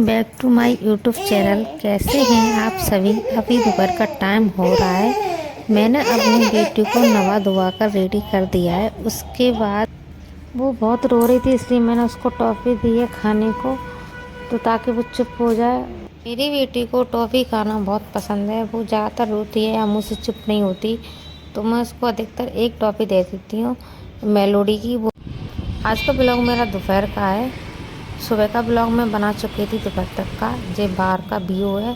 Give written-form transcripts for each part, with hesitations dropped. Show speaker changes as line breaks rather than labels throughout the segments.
Back to my YouTube channel. कैसे हैं आप सभी। अभी दोपहर का टाइम हो रहा है। मैंने अपनी बेटी को नवा धोवा कर रेडी कर दिया है। उसके बाद वो बहुत रो रही थी, इसलिए मैंने उसको टॉफ़ी दी है खाने को, तो ताकि वो चुप हो जाए। मेरी बेटी को टॉफ़ी खाना बहुत पसंद है। वो ज़्यादातर रोती है या मुझसे चुप नहीं होती, तो मैं उसको अधिकतर एक टॉफ़ी दे देती हूँ मेलोडी की। वो आज का ब्लॉग मेरा दोपहर का है। सुबह का ब्लॉग मैं बना चुकी थी दोपहर तक का, जो बाहर का व्यू है।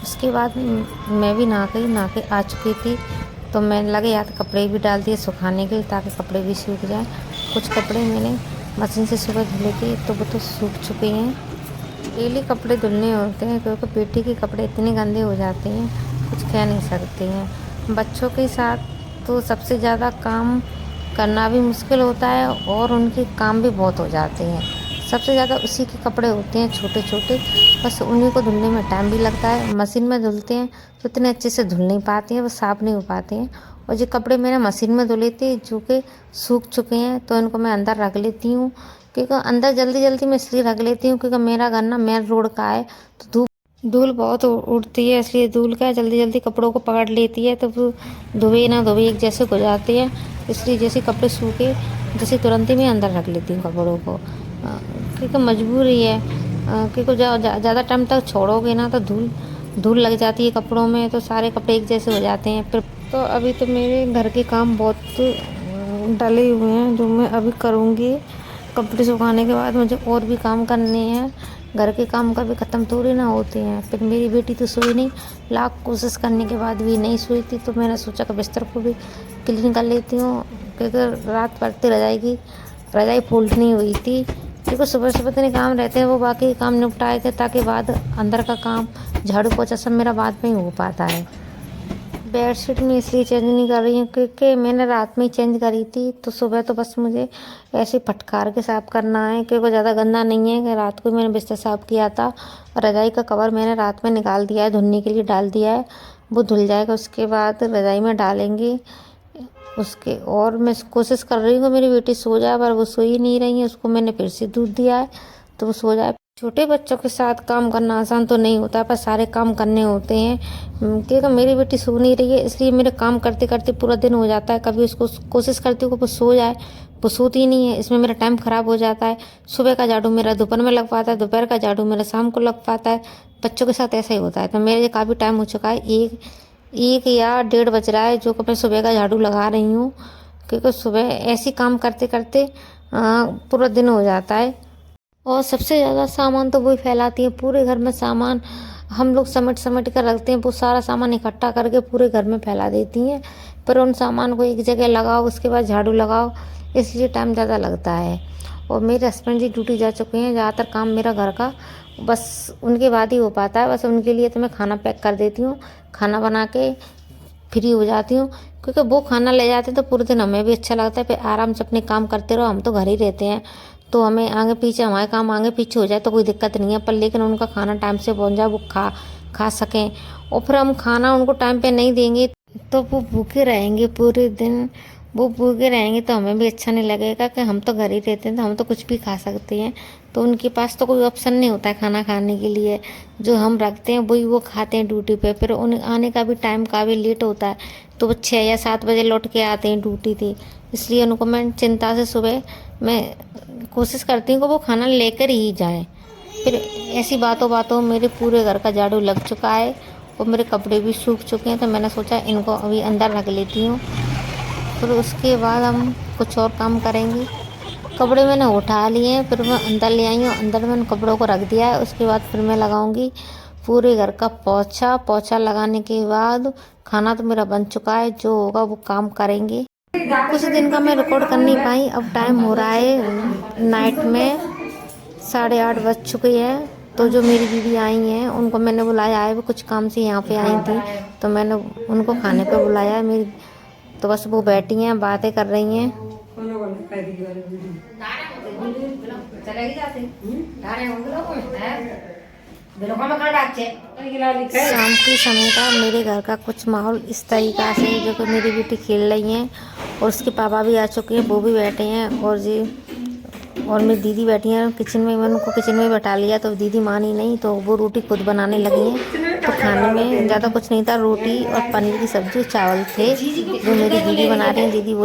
उसके बाद मैं भी नहा के आ चुकी थी, तो मैं लगे यार कपड़े भी डाल दिए सुखाने के लिए, ताकि कपड़े भी सूख जाएं। कुछ कपड़े मैंने मशीन से सुबह धुले थे, तो वो तो सूख चुके हैं। डेली कपड़े धुलने होते हैं, क्योंकि बेटी के कपड़े इतने गंदे हो जाते हैं, कुछ कह नहीं सकते हैं। बच्चों के साथ तो सबसे ज़्यादा काम करना भी मुश्किल होता है, और उनके काम भी बहुत हो जाते हैं। सबसे ज़्यादा उसी के कपड़े होते हैं छोटे छोटे, बस उन्हीं को धुलने में टाइम भी लगता है। मशीन में धुलते हैं तो इतने अच्छे से धुल नहीं पाते हैं, वो साफ़ नहीं हो पाते हैं। और जो कपड़े मैंने मशीन में धुले थे, जो कि सूख चुके हैं, तो इनको मैं अंदर रख लेती हूँ। क्योंकि अंदर जल्दी जल्दी मैं इसलिए रख लेती हूँ, क्योंकि मेरा घर ना मेन रोड का है, तो धूल बहुत उड़ती है। इसलिए धूल क्या जल्दी जल्दी कपड़ों को पकड़ लेती है, तो वो धोबे ना धोबे एक जैसे हो जाते हैं। इसलिए जैसे कपड़े सूखे, जैसे तुरंत ही मैं अंदर रख लेती हूँ कपड़ों को, क्योंकि मजबूरी है। क्योंकि ज़्यादा टाइम तक छोड़ोगे ना, तो धूल धूल लग जाती है कपड़ों में, तो सारे कपड़े एक जैसे हो जाते हैं फिर। तो अभी तो मेरे घर के काम बहुत डले हुए हैं, जो मैं अभी करूँगी। कपड़े सुखाने के बाद मुझे और भी काम करने हैं। घर के काम कभी ख़त्म थोड़ी ना होते हैं। फिर मेरी बेटी तो सोई नहीं, लाख कोशिश करने के बाद भी नहीं सोई थी, तो मैंने सोचा कि बिस्तर को भी क्लीन कर लेती हूँ, क्योंकि रात पड़ती रजाई फोल्ड नहीं हुई थी। क्योंकि सुबह सुबह इतने काम रहते हैं, वो बाकी काम निपटाए थे, ताकि बाद अंदर का काम झाड़ू पोछा सब मेरा बाद में ही हो पाता है। बेडशीट में इसलिए चेंज नहीं कर रही हूँ, क्योंकि मैंने रात में ही चेंज करी थी, तो सुबह तो बस मुझे ऐसे फटकार के साफ़ करना है, क्योंकि ज़्यादा गंदा नहीं है। कि रात को मैंने बिस्तर साफ़ किया था, और रज़ाई का कवर मैंने रात में निकाल दिया है, धुलने के लिए डाल दिया है। वो धुल जाएगा, उसके बाद रज़ाई में डालेंगे उसके। और मैं कोशिश कर रही हूँ मेरी बेटी सो जाए, पर वो सो ही नहीं रही है। उसको मैंने फिर से दूध दिया है, तो वो सो जाए। छोटे बच्चों के साथ काम करना आसान तो नहीं होता, पर सारे काम करने होते हैं। क्योंकि मेरी बेटी सो नहीं रही है, इसलिए मेरे काम करते करते पूरा दिन हो जाता है। कभी उसको कोशिश करती हूँ कि वो सो जाए, वो सोती ही नहीं है। इसमें मेरा टाइम ख़राब हो जाता है। सुबह का झाड़ू मेरा दोपहर में लग पाता है, दोपहर का झाड़ू मेरा शाम को लग पाता है। बच्चों के साथ ऐसा ही होता है। तो मेरे काफ़ी टाइम हो चुका है, एक या 1:30 बज रहा है, जो कि मैं सुबह का झाड़ू लगा रही हूँ। क्योंकि सुबह ऐसे काम करते करते पूरा दिन हो जाता है। और सबसे ज़्यादा सामान तो वही फैलाती है पूरे घर में। सामान हम लोग समेट समेट कर रखते हैं, वो सारा सामान इकट्ठा करके पूरे घर में फैला देती हैं। पर उन सामान को एक जगह लगाओ, उसके बाद झाड़ू लगाओ, इसलिए टाइम ज़्यादा लगता है। और मेरे हस्बैंड जी ड्यूटी जा चुके हैं। ज़्यादातर काम मेरा घर का बस उनके बाद ही हो पाता है। बस उनके लिए तो मैं खाना पैक कर देती हूँ, खाना बना के फ्री हो जाती हूँ। क्योंकि वो खाना ले जाते हैं, तो पूरे दिन हमें भी अच्छा लगता है। फिर आराम से अपने काम करते रहो। हम तो घर ही रहते हैं, तो हमें आगे पीछे हमारे काम आगे पीछे हो जाए तो कोई दिक्कत नहीं है, पर लेकिन उनका खाना टाइम से पहुंच जाए, वो खा सकें। और फिर हम खाना उनको टाइम पे नहीं देंगे, तो वो भूखे रहेंगे पूरे दिन। वो भूखे रहेंगे तो हमें भी अच्छा नहीं लगेगा। कि हम तो घर ही रहते हैं, तो हम तो कुछ भी खा सकते हैं। तो उनके पास तो कोई ऑप्शन नहीं होता है खाना खाने के लिए। जो हम रखते हैं वही वो खाते हैं ड्यूटी पे। फिर उन आने का भी टाइम काफ़ी लेट होता है, तो वो 6 या 7 बजे लौट के आते हैं ड्यूटी थी। इसलिए उनको मैं चिंता से सुबह मैं कोशिश करती हूँ कि वो खाना लेकर ही जाएं। फिर ऐसी बातों बातों मेरे पूरे घर का झाड़ू लग चुका है, और मेरे कपड़े भी सूख चुके हैं। तो मैंने सोचा इनको अभी अंदर रख लेती हूँ, फिर उसके बाद हम कुछ और काम करेंगे। कपड़े मैंने उठा लिए हैं, फिर मैं अंदर ले आई हूँ। अंदर मैंने कपड़ों को रख दिया है। उसके बाद फिर मैं लगाऊंगी पूरे घर का पोछा लगाने के बाद खाना तो मेरा बन चुका है। जो होगा वो काम करेंगे। कुछ दिन का मैं रिकॉर्ड कर नहीं पाई। अब टाइम हो रहा है नाइट में 8:30 बज चुके हैं। तो जो मेरी दीदी आई हैं उनको मैंने बुलाया है। वो कुछ काम से यहाँ पे आई थी, तो मैंने उनको खाने पे बुलाया है। मेरी तो बस वो बैठी हैं, बातें कर रही हैं। शाम के समय का मेरे घर का कुछ माहौल इस तरीका से है, जो कि मेरी बेटी खेल रही हैं, और उसके पापा भी आ चुके हैं, वो भी बैठे हैं। और जी और मेरी दीदी बैठी हैं किचन में, मैंने उनको किचन में बैठा लिया तो दीदी मानी नहीं, तो वो रोटी खुद बनाने लगी हैं। तो खाने में ज़्यादा कुछ नहीं था, रोटी और पनीर की सब्ज़ी, चावल थे जो मेरी दीदी बना रही हैं। दीदी बोली